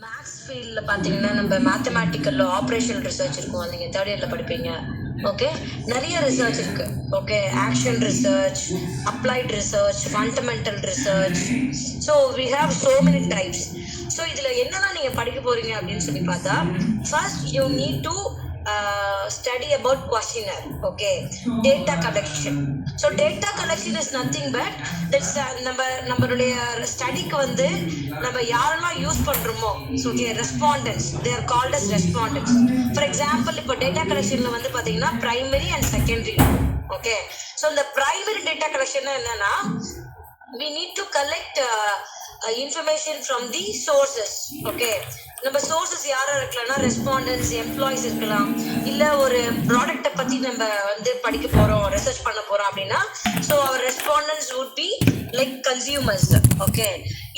Maths ஃபீல்டில் பார்த்தீங்கன்னா நம்ம மேத்தமேட்டிக்கலில் ஆப்ரேஷனல் ரிசர்ச் இருக்கும், நீங்கள் தேர்ட் இயரில் படிப்பீங்க. ஓகே, நிறைய ரிசர்ச் இருக்குது. Okay, action research, applied research, fundamental research. So we have so many types. So இதில் என்னெல்லாம் நீங்கள் படிக்க போகிறீங்க அப்படின்னு சொல்லி பார்த்தா, first you need to study about questionnaire. Okay, data collection. So data collection is nothing but that's நம்மளுடைய ஸ்டடிக்கு வந்து நம்ம யாரெல்லாம் யூஸ் பண்றோமோ, so okay, respondents, they are called as respondents. For example, இப்போ data collectionல வந்து பாத்தீங்கன்னா primary and secondary. Okay, so இந்த primary data collection என்னன்னா, we need to collect information from the sources. Okay, நம்ம சோர்சஸ் யாரா இருக்கலாம்னா ரெஸ்பாண்டன்ஸ், எம்ப்ளாயிஸ் இருக்கலாம், இல்ல ஒரு ப்ராடக்ட்டை பத்தி நம்ம வந்து படிக்க போறோம், ரிசர்ச் பண்ண போறோம் அப்படின்னா, ஸோ அவர் respondents would be like consumers. Okay,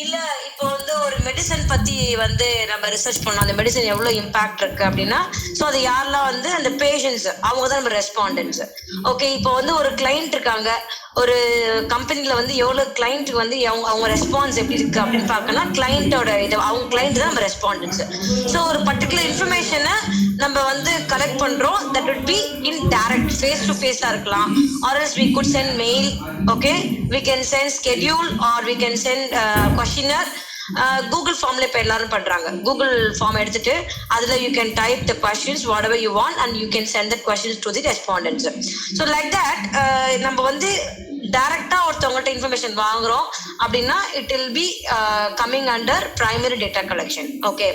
இல்ல இப்போ வந்து ஒரு மெடிசன் பத்தி வந்து நம்ம ரிசர்ச் பண்ணோம், அந்த மெடிசன் எவ்வளவு இம்பாக்ட் இருக்கு அப்படின்னா, ஸோ அது யாரெல்லாம் வந்து அந்த பேஷண்ட்ஸ், அவங்க தான் நம்ம ரெஸ்பாண்டன்ஸ். ஓகே, இப்போ வந்து ஒரு கிளைண்ட் இருக்காங்க, ஒரு கம்பெனில வந்து எவ்வளவு கிளைண்ட்டுக்கு வந்து அவங்க ரெஸ்பான்ஸ் எப்படி இருக்கு அப்படின்னு பார்க்கணும். கிளைண்டோட இது, அவங்க கிளைண்ட் தான் நம்ம ரெஸ்பாண்டன்ஸ். ஸோ ஒரு பர்டிகுலர் இன்ஃபர்மேஷனை நம்ம வந்து கலெக்ட் பண்றோம், that would be in direct face to ஃபேஸா இருக்கலாம், or else we could send mail. Okay, we can send schedule or we can send questionnaire. Google ஃபார்ம்ல இப்போ எல்லாரும் பண்றாங்க. கூகுள் ஃபார்ம் எடுத்துட்டு அதுல you can type the questions whatever you want and you can send that questions to the respondents. So like that நம்ம வந்து டைரக்டா ஒருத்தவங்கள்ட்ட இன்ஃபர்மேஷன் வாங்குறோம் அப்படின்னா it will be coming under primary data collection. Okay,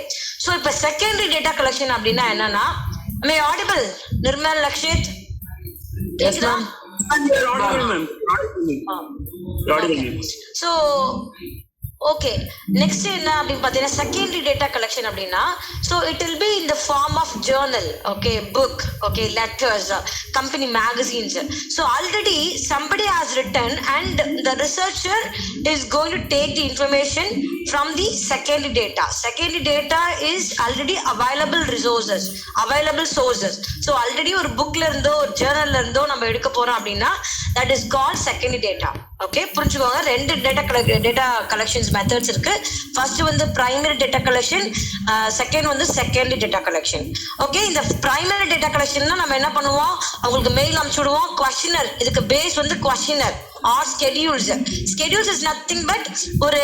so இப்போ secondary data collection அப்படின்னா என்னன்னா, may audible Nirmal Lakshith? So okay, next என்ன அப்படின்னு பார்த்தீங்கன்னா, செகண்டரி டேட்டா கலெக்ஷன் அப்படின்னா, so it will be in the form of journal, okay, book, okay, letters, company magazines. So already somebody has written and the researcher is going to take the information from the secondary data. Secondary data is already available resources, available sources. So already ஒரு புக்ல இருந்தோ ஒரு ஜேர்னல்ல இருந்தோ நம்ம எடுக்க போறோம் அப்படின்னா that is called secondary data. Okay, புரிஞ்சுக்கோங்க. ரெண்டு டேட்டா கலெக்ஷன்ஸ் மெத்தட்ஸ் இருக்கு. ஃபர்ஸ்ட் வந்து பிரைமரி டேட்டா கலெக்ஷன், செகண்ட் வந்து செகண்டரி டேட்டா கலெக்ஷன். ஓகே, இந்த பிரைமரி டேட்டா கலெக்ஷன்னா நம்ம என்ன பண்ணுவோம், அவங்களுக்கு மெயில் அனுப்பிச்சு விடுவோம். கொஸ்டினர், இதுக்கு பேஸ் வந்து questionnaire or schedules. Schedules is nothing but ஒரு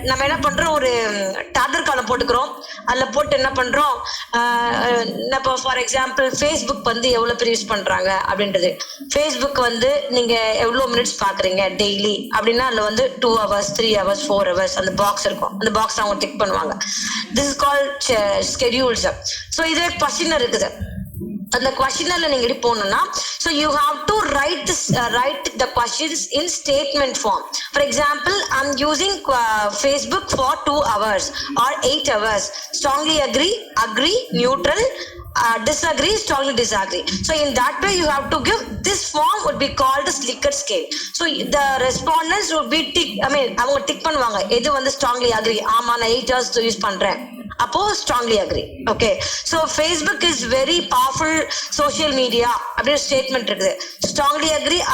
நம்ம என்ன பண்றோம், ஒரு டார்கெட் காலம் போட்டுக்கிறோம். அதுல போட்டு என்ன பண்றோம், இப்போ ஃபார் எக்ஸாம்பிள் ஃபேஸ்புக் வந்து எவ்வளவு பேர் யூஸ் பண்றாங்க அப்படின்றது, ஃபேஸ்புக் வந்து நீங்க எவ்வளவு மினிட்ஸ் பாக்குறீங்க டெய்லி அப்படின்னா அதுல வந்து 2 hours 3 hours 4 hours அந்த பாக்ஸ் இருக்கும். அந்த பாக்ஸ் அவங்க டிக் பண்ணுவாங்க. This is called schedules. So இதுவே கொஸ்டினர் இருக்குது. அந்த கொஸ்டினர்ல நீங்க எப்படி போகணும்னா, so you have to write the questions in statement form. For example, I'm using Facebook for 2 hours or 8 hours. Strongly agree, neutral, disagree, strongly disagree. So in that way you have to give, this form would be called as Likert scale. So the respondents would be அவங்க tick பண்ணுவாங்க, எது வந்து strongly agree, ஆமா நான் 8 hours use பண்றேன், அப்போ strongly agree. Okay, so Facebook is very powerful social media அப்படியே statement இருக்குது. strongly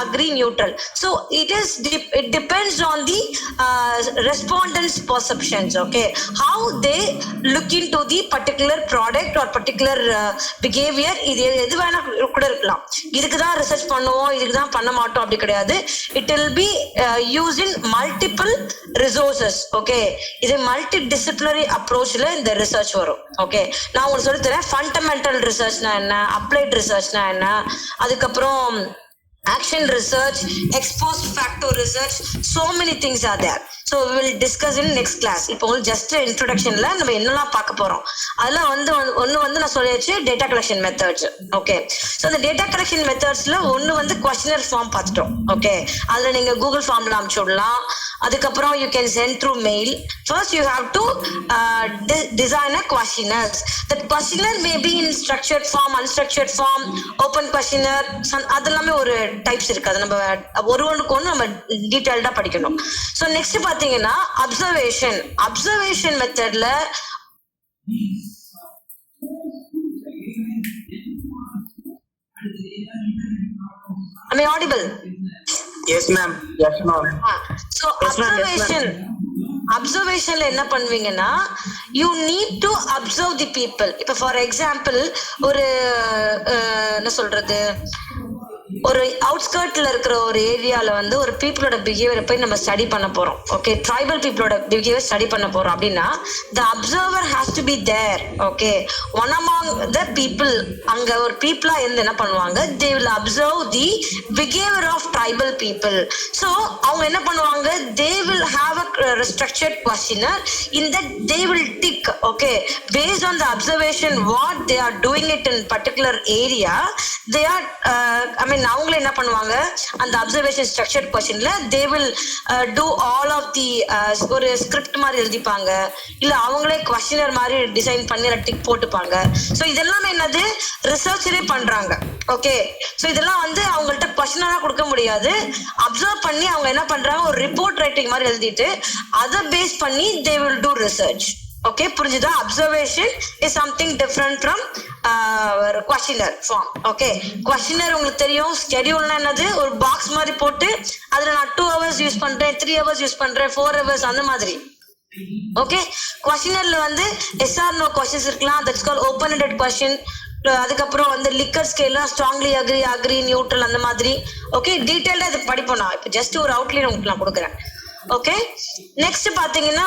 agree, neutral. So it depends on the respondents perceptions. Okay, how they look into the particular product or particular behavior. இது எது வேணா கூட இருக்கலாம். இதுக்கு தான் research பண்ணுவோம், இதுக்கு தான் பண்ண மாட்டோம் அப்படி கிடையாது. it will be using multiple resources. Okay, இது மல்டி டிசிப்ளினரி அப்ரோச்ல இந்த ரிசர்ச் வரும். ஓகே, நான் உங்களுக்கு சொல்லி தரேன். ஃபண்டமெண்டல் ரிசர்ச்னா என்ன, அப்ளைட் ரிசர்ச்னா என்ன, அதுக்கப்புறம் action research, ex post facto research, so many things are there. So we will discuss in next class. இப்போ just introductionல நம்ம என்னெல்லாம் பார்க்க போறோம், அதெல்லாம் வந்து ஒன்னு வந்து நான் சொல்லியாச்சு data collection methods. Okay, so இந்த டேட்டா கலெக்ஷன் மெத்தட்ஸ்ல ஒன்னு வந்து கொஸ்டினர் ஃபார்ம் பார்த்துட்டோம். ஓகே, அதுல நீங்க கூகுள் ஃபார்ம்ல அனுப்பிச்சு விடலாம். அதுக்கப்புறம் you can send through mail. First you have to design a questionnaire. That questionnaire may be in structured form, unstructured form, open questionnaire, அதெல்லாமே ஒரு டைப்ஸ் இருக்கு. அது நம்ம ஒன்று நம்ம டீடைல்டா படிக்கணும். ஸோ நெக்ஸ்ட் பாத்தீங்கன்னா அப்சர்வேஷன் மெத்தட்ல am I audible? Yes ma'am. Yes ma'am. So observation, அப்சர்வேஷன்ல என்ன பண்ணுவீங்கன்னா you need to observe the people. இப்ப ஃபார் எக்ஸாம்பிள் ஒரு என்ன சொல்றது, ஒரு அவுட்ஸ்கர்ட்ல இருக்கிற ஒரு ஏரியால வந்து ஒரு பீப்புளோட பிஹேவியரை போய் நம்ம ஸ்டடி பண்ண போறோம். ஓகே, ட்ரைபல் பீப்புளோட பிஹேவியர் ஸ்டடி பண்ண போறோம் அப்படின்னா the observer has to be there. Okay, one among the people, அங்க ஒரு பீப்புளா இருந்து என்ன பண்ணுவாங்க, they will observe the behaviour of tribal people. So அவங்க என்ன பண்ணுவாங்க, they will have a structured questionnaire in that they will tick. Okay, based on the observation what they are doing it in particular area, they are I mean அவங்களே என்ன பண்ணுவாங்க, அந்த observation structured கொஸ்டின்ல they will do all of the ஒரு script மாதிரி எழுதிப்பாங்க, இல்ல அவங்களே questionnaire மாதிரி டிசைன் பண்ணி டிக் போட்டுப்பாங்க. ஸோ இதெல்லாம் என்னது, ரிசர்ச்சரே பண்றாங்க. ஓகே, ஸோ இதெல்லாம் வந்து அவங்கள்ட்ட கொஸ்டினரா கொடுக்க முடியாது, அப்சர்வ் பண்ணி அவங்க என்ன பண்றாங்க, ஒரு ரிப்போர்ட் ரைட்டிங் மாதிரி எழுதிட்டு அதை பேஸ் பண்ணி they will do research. Okay, புரிஞ்சுதா? Observation is something different from questionnaire form. Okay, questionnaire உங்களுக்கு தெரியும், ஸ்கெடியூல்னா என்னது, ஒரு பாக்ஸ் மாதிரி போட்டு அதுல நான் 2 hours யூஸ் பண்றேன், 3 hours யூஸ் பண்றேன், 4 hours அந்த மாதிரி. ஓகே, கொஸ்டினர்ல வந்து எஸ் ஆர் நோ கொஸ்டின்ஸ் இருக்கலாம், that's called open ended question. அதுக்கப்புறம் வந்து Likert scale, strongly agree, agree, neutral அந்த மாதிரி. ஓகே, டீடைல்டா இது படிப்போம். நான் இப்போ ஜஸ்ட் ஒரு அவுட்லைன் உங்களுக்கு நான் கொடுக்குறேன். ஓகே, நெக்ஸ்ட் பாத்தீங்கன்னா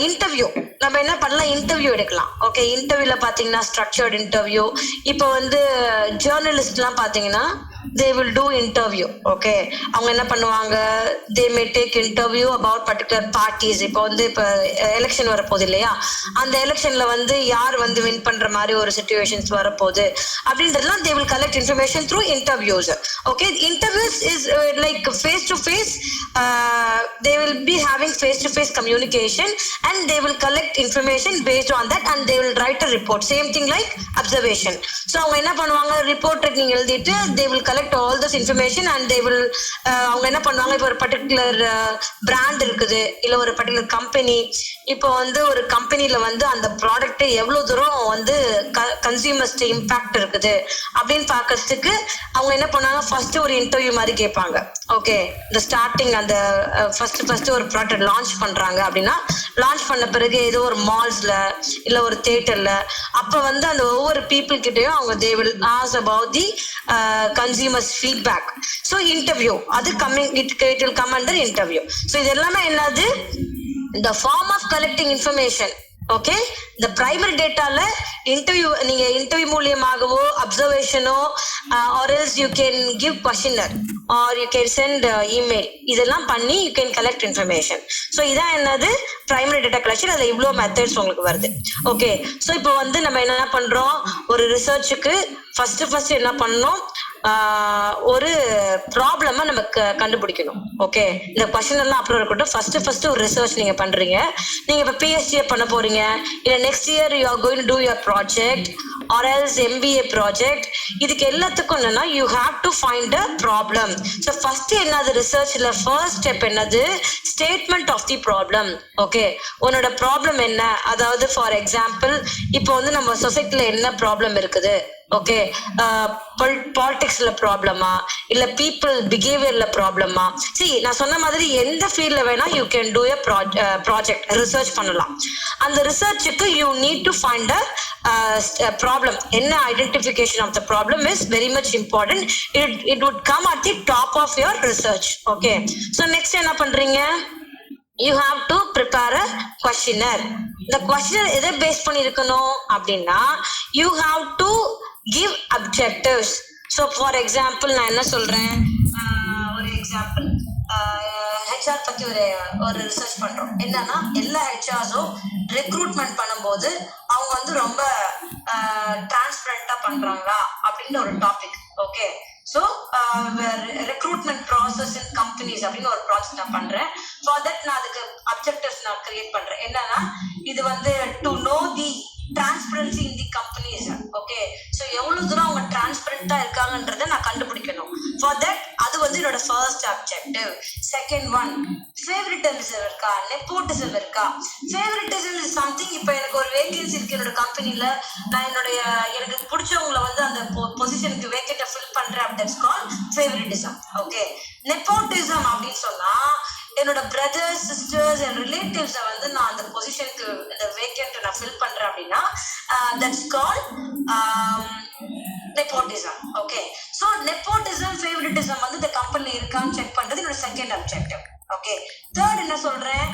இன்டர்வியூ. நம்ம என்ன பண்ணலாம், இன்டர்வியூ எடுக்கலாம். ஓகே, இன்டர்வியூல பாத்தீங்கன்னா ஸ்ட்ரக்சர்ட் இன்டர்வியூ. இப்போ வந்து ஜேர்னலிஸ்ட் எல்லாம் பாத்தீங்கன்னா they will do interview. Okay, அவங்க என்ன பண்ணுவாங்க, they may take interview about particular parties. இப்போ வந்து இப்போ எலெக்ஷன் வரப்போகுது இல்லையா, அந்த எலெக்ஷன்ல வந்து யார் வந்து வின் பண்ற மாதிரி ஒரு சிச்சுவேஷன்ஸ் வரப்போகுது அப்படின்றதுலாம் they will collect information through interviews. Okay, interviews is like face to face. They will be having face to face communication and they will collect information based on that and they will write a report. Same thing like observation. So அவங்க என்ன பண்ணுவாங்க, report writing எழுதிட்டு they will collect all this information and they will அவங்க என்ன பண்ணுவாங்க, இப்போ ஒரு particular brand இருக்குது, இல்ல ஒரு பர்டிகுலர் கம்பெனி, இப்போ வந்து ஒரு கம்பெனில வந்து அந்த ப்ராடக்ட் எவ்வளவு தூரம் வந்து கன்சியூமர்ஸ்ட் இம்பாக்ட் இருக்குது அப்படின்னு பாக்கிறதுக்கு அவங்க என்ன பண்ணாங்க, ஃபர்ஸ்ட் ஒரு இன்டர்வியூ மாதிரி கேட்பாங்க. ஓகே, இந்த ஸ்டார்டிங் அந்த ஃபர்ஸ்ட் ஒரு ப்ராடக்ட் லான்ச் பண்றாங்க அப்படின்னா, லான்ச் பண்ண பிறகு ஏதோ ஒரு மால்ஸ்ல இல்ல ஒரு தியேட்டர்ல, அப்ப வந்து அந்த ஒவ்வொரு பீப்புள் கிட்டயும் அவங்க they will ask about the consumers feedback. So interview அது coming, it will come under interview. So இது எல்லாமே என்னது, the form of collecting information. Okay, இந்த பிரைமரி டேட்டால இன்டர்வியூ, நீங்க இன்டர்வியூ மூலியமாகவோ அப்சர்வேஷனோ or else you can give questionnaire or you can send email, இதெல்லாம் பண்ணி you can collect information. So இதான் என்னது பிரைமரி டேட்டா கலெக்ஷன். அதுல இவ்வளோ மெத்தட்ஸ் உங்களுக்கு வருது. ஓகே, ஸோ இப்போ வந்து நம்ம என்ன பண்றோம், ஒரு ரிசர்ச்சுக்கு ஃபர்ஸ்ட் என்ன பண்ணணும், ஒரு ப்ராப்ளமை நம்ம கண்டுபிடிக்கணும். ஓகே, இந்த கொஸ்டின் எல்லாம் அப்புறம் இருக்கட்டும், ஃபர்ஸ்ட் ஒரு ரிசர்ச் நீங்க பண்றீங்க. நீங்க இப்ப பிஹெச்டி பண்ண போறீங்க, இல்ல next year you are going to do your project or else MBA project. இதுக்கு எல்லாத்துக்கும் என்னன்னா you have to find a problem. So first என்னது, ரிசர்ச்ல ஃபர்ஸ்ட் ஸ்டெப் என்னது, statement of the problem. Okay, உன்னோட ப்ராப்ளம் என்ன, அதாவது ஃபார் எக்ஸாம்பிள் இப்போ வந்து நம்ம சொசைட்டில என்ன ப்ராப்ளம் இருக்குது. ஓகே, பாலிடிக்ஸ்ல ப்ராப்ளமா, இல்ல பீப்புள் பிஹேவியர்ல ப்ராப்ளமா. சரி, நான் சொன்ன மாதிரி எந்த ஃபீல்ட்ல வேணா you can do a project, research பண்ணலாம். அந்த ரிசர்ச்சுக்கு you need to find a problem. என்ன identification of the problem is very much important. It would come at the top of your research. Okay, so next என்ன பண்றீங்க, you have to prepare a questionnaire. இந்த questionnaire எதை base பண்ணி இருக்கணும் அப்படின்னா, you have to give objectives. So for example நான் என்ன சொல்றேன், ஒரு எக்ஸாம்பிள், ஹெச்ஆர் பத்தி ஒரு ரிசர்ச் பண்றோம். என்னன்னா எல்லா ஹெச்ஆர்ஸும் ரெக்ரூட்மெண்ட் பண்ணும்போது அவங்க வந்து ரொம்ப டிரான்ஸ்பரண்டா பண்றாங்களா அப்படின்னு ஒரு topic. Okay, so recruitment process இன் கம்பெனிஸ் அப்படின்னு ஒரு ப்ராஜெக்ட் நான் பண்றேன். ஃபார் தட் நான் அதுக்கு அப்ஜெக்டிவ்ஸ் நான் கிரியேட் பண்றேன். என்னன்னா இது வந்து to know the transparency in the companies. Okay, so எவ்வளவு தூரம் அவங்க டிரான்ஸ்பரண்டா இருக்காங்கன்றத நான் கண்டுபிடிக்கணும். ஃபார் தட் அது வந்து என்னோட first objective. Second one, favouritism இருக்கா, நெப்போட்டிசம் இருக்கா. ஃபேவரிட்டிசம் இஸ் சம்திங், இப்போ எனக்கு ஒரு வேகன்சி இருக்கு என்னோட கம்பெனில, நான் எனக்கு பிடிச்சவங்களை வந்து அந்த பொசிஷனுக்கு வேக்கெட்டை ஃபில் பண்றேன். That's called favouritism. Okay, nepotism அப்படின்னு சொன்னா என்னோட பிரதர்ஸ் சிஸ்டர்ஸ் அண்ட் ரிலேட்டிவ்ஸை வந்து நான் அந்த பொசிஷனுக்கு இந்த வேக்கண்ட் நான் ஃபில் பண்றேன் அப்படின்னா that's call nepotism. Okay, so nepotism favouritism வந்து இந்த கம்பெனி இருக்கான்னு செக் பண்றது என்னோட செகண்ட் அப்ஜெக்டிவ். ஓகே, தேர்ட் என்ன சொல்றேன்,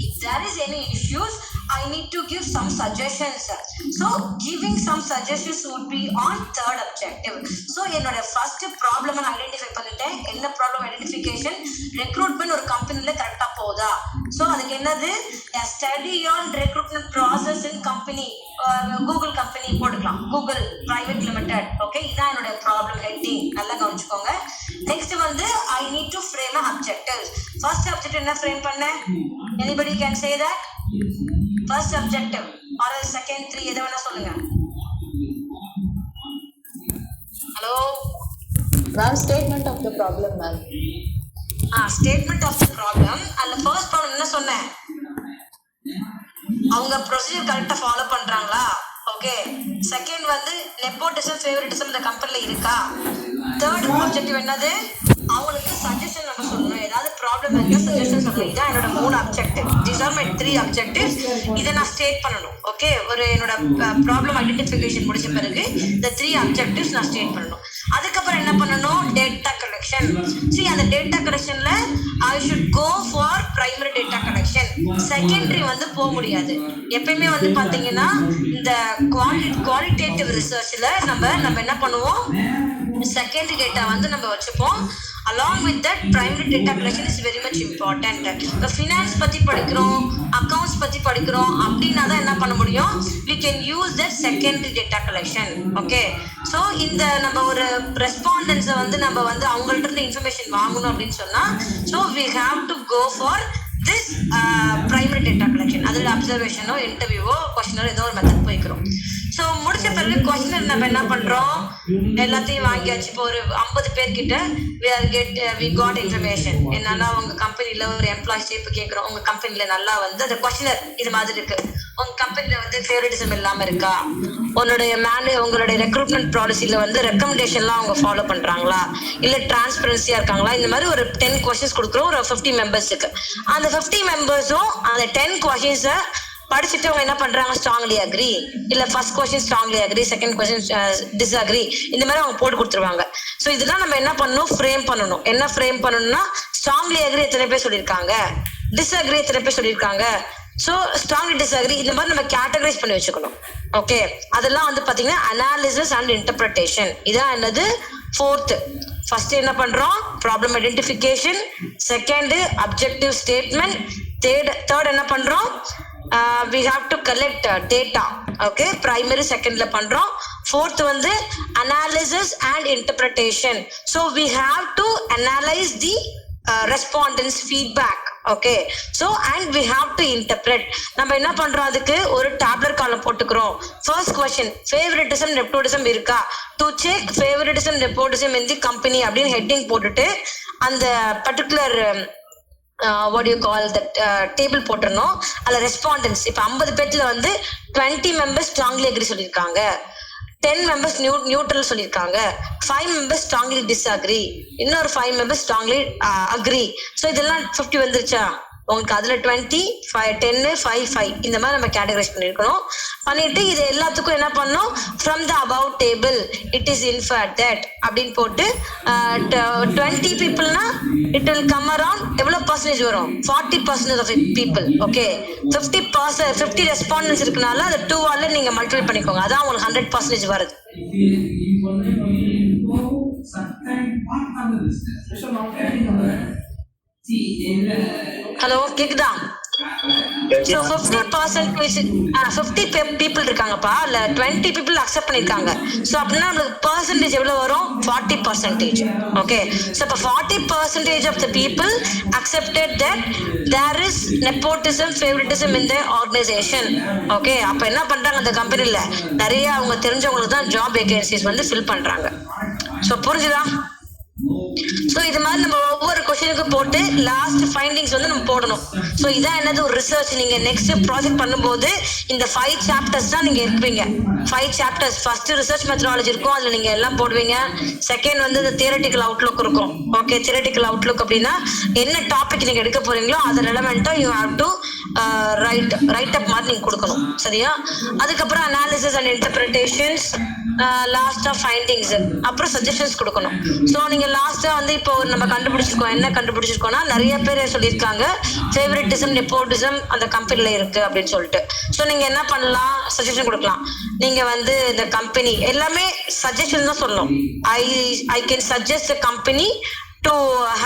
if there is any issues I need to give some suggestions. So giving some suggestions would be on third objective. So என்னோட first problem நான் identify பண்ணிட்டேன். என்ன ப்ராப்ளம் ஐடென்டிஃபிகேஷன், ரெக்ரூட்மெண்ட் ஒரு கம்பெனில கரெக்டா போகுதா. ஸோ அதுக்கு என்னது, study on recruitment process in company, Google company போட்டுக்கலாம், கூகுள் பிரைவேட் லிமிடெட். ஓகே, இதான் என்னோட ப்ராப்ளம் ஹெட்டிங், நல்லா கவனிச்சுக்கோங்க. நெக்ஸ்ட் வந்து I need to frame objectives. First objective என்ன ஃப்ரேம் பண்ணேன், anybody can say that? First objective or second three எதை வேணா சொல்லுங்க. Hello Ma'am, statement of the problem, ma'am. Statement of the problem. அந்த first problem என்ன சொன்னேன், அவங்க ப்ரொசீஜர் கரெக்டா ஃபாலோ பண்றாங்களா. ஓகே, செகண்ட் வந்து நெப்போட்டிசம் ஃபேவரட்டிசம் இந்த கம்பெனில இருக்கா. தேர்ட் ஆப்ஜெக்டிவ் என்னது, அவங்களுக்கு சஜஷன் நம்ம சொல்லணும், ஏதாவது ப்ராப்ளம் இருந்தா சஜஷன் சொல்லணும். இதான் என்னோட 3 objective. These are my 3 objectives. இதை நான் ஸ்டேட் பண்ணணும். ஓகே, ஒரு என்னோட ப்ராப்ளம் ஐடென்டிஃபிகேஷன் முடிச்ச பிறகு இந்த 3 அப்ஜெக்டிவ்ஸ் நான் ஸ்டேட் பண்ணணும். அதுக்கப்புறம் என்ன பண்ணணும், டேட்டா கலெக்ஷன். See, அந்த டேட்டா கலெக்ஷன்ல I should go for primary data collection. Secondary வந்து போக முடியாது. எப்பயுமே வந்து பாத்தீங்கன்னா இந்த குவாலிட்டேட்டிவ் ரிசர்ச்ல நம்ம என்ன பண்ணுவோம், செகண்டரி டேட்டா வந்து நம்ம வச்சுப்போம். along with that primary data collection is very much important. இப்போ ஃபினான்ஸ் பத்தி படிக்கிறோம், அக்கவுண்ட்ஸ் பத்தி படிக்கிறோம் அப்படின்னா தான் என்ன பண்ண முடியும், we can use that secondary data collection. Okay, so இந்த நம்ம ஒரு ரெஸ்பாண்டன்ஸை வந்து நம்ம வந்து அவங்கள்ட்ட இருந்து இன்ஃபர்மேஷன் வாங்கணும் அப்படின்னு சொன்னா, so we have to go for this primary data collection. அதில் அப்சர்வேஷனோ இன்டர்வியூவோ கொஸ்டினோ ஏதோ ஒரு மெத்தட் போய்க்கிறோம். ஸோ முடிச்ச பிறகு கொஸ்டினர் நம்ம என்ன பண்றோம், எல்லாத்தையும் வாங்கியாச்சு. இப்போ ஒரு 50 பேர்கிட்ட we got information. என்னன்னா உங்க கம்பெனில ஒரு எம்ப்ளாயிஸ் இப்போ கேட்குறோம், உங்க கம்பெனில நல்லா வந்து அந்த கொஸ்டினர் இது மாதிரி இருக்கு, உங்க கம்பெனில வந்து ஃபேவரட்டிசம் இல்லாம இருக்கா, உங்களுடைய ரெக்ரூட்மெண்ட் பாலிசில வந்து ரெக்கமெண்டேஷன்லாம் அவங்க ஃபாலோ பண்றாங்களா, இல்ல டிரான்ஸ்பரன்சியா இருக்காங்களா, இந்த மாதிரி ஒரு 10 கொஸ்டின்ஸ் கொடுக்குறோம் ஒரு 50 மெம்பர்ஸுக்கு. அந்த 50 மெம்பர்ஸும் அந்த 10 கொஸ்டின்ஸை படிச்சுட்டு அவங்க என்ன பண்றாங்க, ஸ்ட்ராங்லி அக்ரி, இல்ல first question strongly agri, second question disagree, இந்த மாதிரி அவங்க போட்டு கொடுத்துருவாங்க. ஸோ இதெல்லாம் நம்ம என்ன பண்ணணும், ஃப்ரேம் பண்ணணும். என்ன ஃப்ரேம் பண்ணணும்னா, ஸ்ட்ராங்லி அக்ரி எத்தனை பேர் சொல்லியிருக்காங்க, டிஸ்அக்ரி எத்தனை பேர் சொல்லியிருக்காங்க, ஸோ ஸ்ட்ராங்லி டிஸ்அக்ரி, இந்த மாதிரி நம்ம கேட்டகரைஸ் பண்ணி வச்சுக்கணும். ஓகே, அதெல்லாம் வந்து பாத்தீங்கன்னா அனாலிசிஸ் அண்ட் இன்டர்பிரேஷன். இதான் என்னது, ஃபோர்த். ஃபர்ஸ்ட் என்ன பண்றோம், problem identification, second objective statement, third என்ன பண்றோம், we have to collect data. Okay, primary செகண்ட்ல பண்றோம். ஃபோர்த் வந்து analysis and interpretation. So we have to analyze the respondents feedback. Okay, so and we have to interpret. நம்ம என்ன பண்றோம், அதுக்கு ஒரு டேப்லர் காலம் போட்டுக்கிறோம். ஃபர்ஸ்ட் கொஸ்டின், ஃபேவரட்டிசம் நெப்போட்டிசம் இருக்கா, to check favouritism nepotism in the company அப்படின்னு heading போட்டுட்டு அந்த particular what do you call that table போட்டுறணும். அதில் ரெஸ்பாண்டன்ஸ் இப்போ 50 பேர்ல வந்து 20 மெம்பர்ஸ் ஸ்ட்ராங்லி அக்ரி சொல்லியிருக்காங்க, 10 மெம்பர்ஸ் நியூட்ரல் சொல்லியிருக்காங்க, 5 மெம்பர்ஸ் ஸ்ட்ராங்லி டிஸ்அக்ரி, இன்னொரு 5 மெம்பர்ஸ் ஸ்ட்ராங்லி அக்ரி. ஸோ இதெல்லாம் 50 வந்துருச்சா உங்களுக்கு, அதுல 20, 5, 10, 5, 5 இந்த மாதிரி நம்ம கேட்டகரைஸ் பண்ணிருக்கணும். பண்ணிட்டு இது எல்லாத்துக்கும் என்ன பண்ணணும், from the above table it is inferred that அப்படின்னு போட்டு 20 பீப்புள்னா இட் வில் கம் அரவுண்ட் எவ்வளவு பர்சன்டேஜ் வரும், 40% ஆஃப் பீப்புள். ஓகே, 50 ரெஸ்பாண்டன்ஸ் இருக்குனால அது 2 ஆல நீங்க மல்டிப்ளை பண்ணிக்கோங்க, அதான் உங்களுக்கு 100% வருது. ஹலோ, கேக்குதா? So 50 people இருக்காங்கப்பா, இல்ல 20 people அக்செப்ட் பண்ணிருக்காங்க. சோ அப்படின்னா நமக்கு பர்சன்டேஜ் எவ்வளவு வரும், 40%. ஓகே, சோ இப்ப 40% of the people accepted that there is nepotism, favoritism in the organization. Okay, அப்ப என்ன பண்றாங்க, அந்த கம்பெனில நிறைய அவங்க தெரிஞ்சவங்களுக்கு தான் ஜாப் வேகன்சிஸ் வந்து ஃபில் பண்றாங்க. சோ புரிஞ்சுதா? ஸோ இது மாதிரி நம்ம ஒவ்வொரு கொஸ்டினுக்கு போட்டு லாஸ்ட் ஃபைண்டிங்ஸ் வந்து நம்ம போடணும். ஸோ இதான் என்னது ஒரு ரிசர்ச். நீங்க நெக்ஸ்ட் ப்ராஜெக்ட் பண்ணும்போது இந்த 5 சாப்டர்ஸ் தான் நீங்க இருப்பீங்க. 5 சாப்டர்ஸ். ஃபர்ஸ்ட் ரிசர்ச் மெத்தடாலஜி இருக்கும், அதுல நீங்க எல்லாம் போடுவீங்க. செகண்ட் வந்து இந்த தியரட்டிக்கல் அவுட்லுக் இருக்கும். ஓகே, தியரட்டிக்கல் அவுட்லுக் அப்படின்னா என்ன டாபிக் நீங்க எடுக்க போறீங்களோ அது ரெலவெண்டா யூ ஹேவ் டு ரைட் அப் மாதிரி நீங்க கொடுக்கணும். சரியா? அதுக்கப்புறம் அனாலிசிஸ் அண்ட் இன்டர்பிரிட்டேஷன்ஸ், லாஸ்டா ஃபைண்டிங்ஸ், அப்புறம் சஜஷன்ஸ் கொடுக்கணும். ஸோ நீங்க லாஸ்டா வந்து இப்போ நம்ம கண்டுபிடிச்சிருக்கோம். என்ன கண்டுபிடிச்சிருக்கோம்னா நிறைய பேர் சொல்லியிருக்காங்க ஃபேவரட்டிசம் நெப்போட்டிசம் அந்த கம்பெனில இருக்கு அப்படின்னு சொல்லிட்டு. ஸோ நீங்க என்ன பண்ணலாம், சஜஷன் கொடுக்கலாம். நீங்க வந்து இந்த கம்பெனி எல்லாமே சஜஷன் தான் சொல்லணும். I can suggest a company to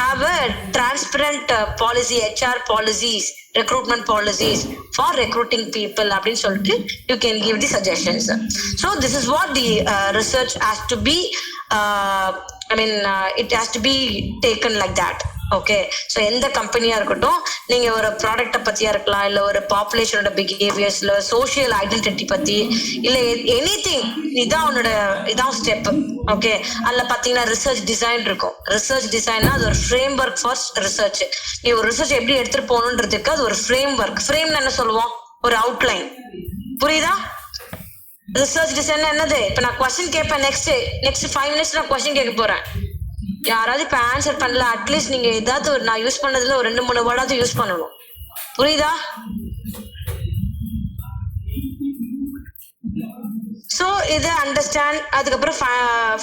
have a transparent policy, HR policies, recruitment policies for recruiting people அப்படின்னு சொல்லிட்டு you can give the suggestions. So this is what the research has to be it has to be taken like that. Okay, so எந்த கம்பெனியா இருக்கட்டும், நீங்க ஒரு ப்ராடக்ட பத்தியா இருக்கலாம், இல்ல ஒரு பாப்புலேஷனோட பிஹேவியர்ஸ், இல்ல சோசியல் ஐடென்டிட்டி பத்தி, இல்ல எனிதிங், இதான் ஸ்டெப். ஓகே, அதுல பாத்தீங்கன்னா ரிசர்ச் டிசைன் இருக்கும். ரிசர்ச் டிசைன்னா அது ஒரு ஃப்ரேம் ஒர்க் ஃபார் ரிசர்ச். நீ ஒரு ரிசர்ச் எப்படி எடுத்துட்டு போகணுன்றதுக்கு அது ஒரு ஃப்ரேம் ஒர்க். ஃப்ரேம்னு என்ன சொல்லுவோம், ஒரு அவுட்லைன். புரியுதா? ரிசர்ச் டிசைன் என்னது? இப்ப நான் கொஸ்டின் கேட்பேன், நெக்ஸ்ட் 5 minutes நான் கொஸ்டின் கேட்க போறேன். யாராவது இப்ப ஆன்சர் பண்ணல, அட்லீஸ்ட் நீங்க ஏதாவது நான் யூஸ் பண்ணதுல ஒரு 2-3 வேர்டாவது யூஸ் பண்ணணும். புரியுதா? சோ இதை அண்டர்ஸ்டாண்ட். அதுக்கப்புறம்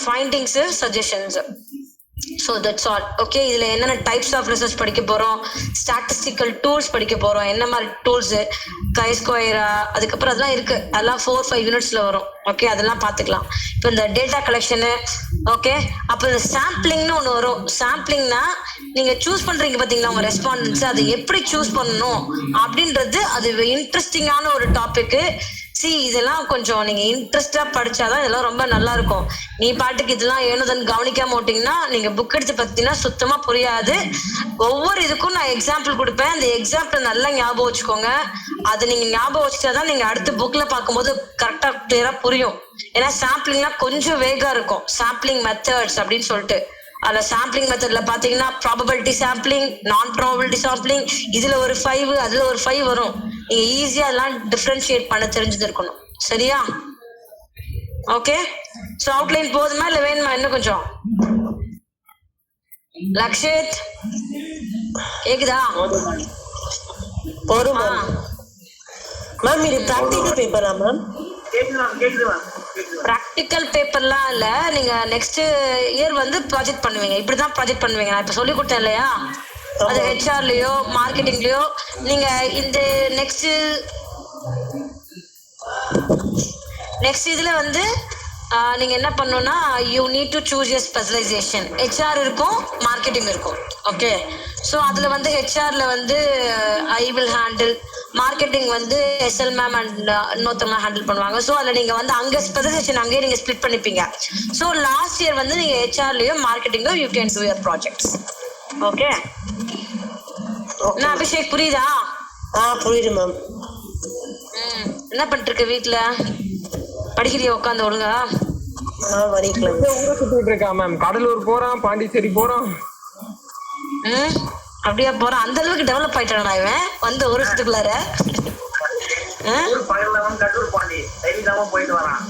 findings, suggestions. So that's all. Okay, இதுல என்னென்ன டைப்ஸ் ஆஃப் ரிசர்ச் படிக்க போறோம், ஸ்டாட்டிஸ்டிக்கல் டூல்ஸ் படிக்க போறோம், என்ன மாதிரி டூல்ஸ், கை-ஸ்கொயரா, அதுக்கப்புறம் அதெல்லாம் இருக்கு. அதெல்லாம் 4-5 minutesல வரும். ஓகே, அதெல்லாம் பாத்துக்கலாம். இப்போ இந்த டேட்டா கலெக்ஷனு, ஓகே, அப்போ இந்த சாம்பிளிங்னு ஒன்று வரும். சாம்பிளிங்னா நீங்க சூஸ் பண்றீங்க பாத்தீங்களா உங்க ரெஸ்பாண்டன்ஸ், அதை எப்படி சூஸ் பண்ணணும் அப்படின்றது அது இன்ட்ரெஸ்டிங்கான ஒரு டாபிக். இதெல்லாம் கொஞ்சம் நீங்க இன்ட்ரெஸ்டா படிச்சாதான் இதெல்லாம் ரொம்ப நல்லா இருக்கும். நீ பாட்டுக்கு இதெல்லாம் ஏனோதான் கவனிக்காம ஓட்டிங்கன்னா நீங்க புக் எடுத்து பார்த்தீங்கன்னா சுத்தமா புரியாது. ஒவ்வொரு இதுக்கும் நான் எக்ஸாம்பிள் கொடுப்பேன். அந்த எக்ஸாம்பிள் நல்லா ஞாபகம் வச்சுக்கோங்க. அது நீங்க ஞாபகம் வச்சுட்டாதான் நீங்க அடுத்த புக்ல பார்க்கும்போது கரெக்டா கிளியரா புரியும். ஏன்னா சாம்பிளிங்னா கொஞ்சம் வேகா இருக்கும். சாம்பிளிங் மெத்தட்ஸ் அப்படின்னு சொல்லிட்டு அதுல சாம்பிளிங் மெத்தட்ல பாத்தீங்கன்னா ப்ராபபிலிட்டி சாம்பிளிங், நான் ப்ராபபிலிட்டி சாம்பிளிங், இதுல ஒரு 5 அதுல ஒரு 5 வரும். நீங்க ஈஸியா எல்லாம் டிஃபரன்ஷியேட் பண்ண தெரிஞ்சது இருக்கணும். சரியா? ஓகே, சோ அவுட்லைன் போதுமா இல்ல வேணுமா இன்னும் கொஞ்சம்? லக்ஷித் கேக்குதா? போதுமா மேம்? இது பிராக்டிகல் பேப்பரா மேம்? பிராக்டிக்கல் பேப்பர்லாம் இல்ல. நீங்க நெக்ஸ்ட் இயர் வந்து ப்ராஜெக்ட் பண்ணுவீங்க. இப்படிதான் ப்ராஜெக்ட் பண்ணுவீங்க. நான் இப்ப சொல்லி கொடுத்தேன் இல்லையா, அது ஹெச்ஆர்லயோ மார்க்கெட்டிங்லயோ நீங்க இந்த நெக்ஸ்ட் இதுல வந்து நீங்க என்ன பண்ணணும்னா you need to choose your specialisation. HR இருக்கும், மார்க்கெட்டிங் இருக்கும். ஓகே, ஸோ அதுல வந்து ஹெச்ஆர்ல வந்து ஐ வில் ஹேண்டில், மார்க்கெட்டிங் வந்து எஸ்எல் மேம் அண்ட் இன்னொருத்தவங்க ஹேண்டில் பண்ணுவாங்க. ஸோ அதில் நீங்கள் வந்து அங்கே ஸ்பெஷலைசேஷன் அங்கேயே நீங்கள் ஸ்பிளிட் பண்ணிப்பீங்க. ஸோ லாஸ்ட் இயர் வந்து நீங்கள் ஹெச்ஆர்லையோ மார்க்கெட்டிங்கோ you can do your projects. Okay, என்ன அபிஷேக் புரியுதா? புரியுது மேம். என்ன பண்ணிட்டு இருக்க வீட்டுல? படிக்கிறியா உட்காந்து ஒழுங்கா? ஊரை சுத்திட்டு இருக்கா மேம். கடலூர் போறான், பாண்டிச்சேரி போறான். அப்படியா போறான்? அந்த அளவுக்கு டெவலப் ஆயிட்டானா இவன் வந்து ஒரு வருஷத்துக்குள்ளார? கடலூர் பாண்டி போயிட்டு வரான்.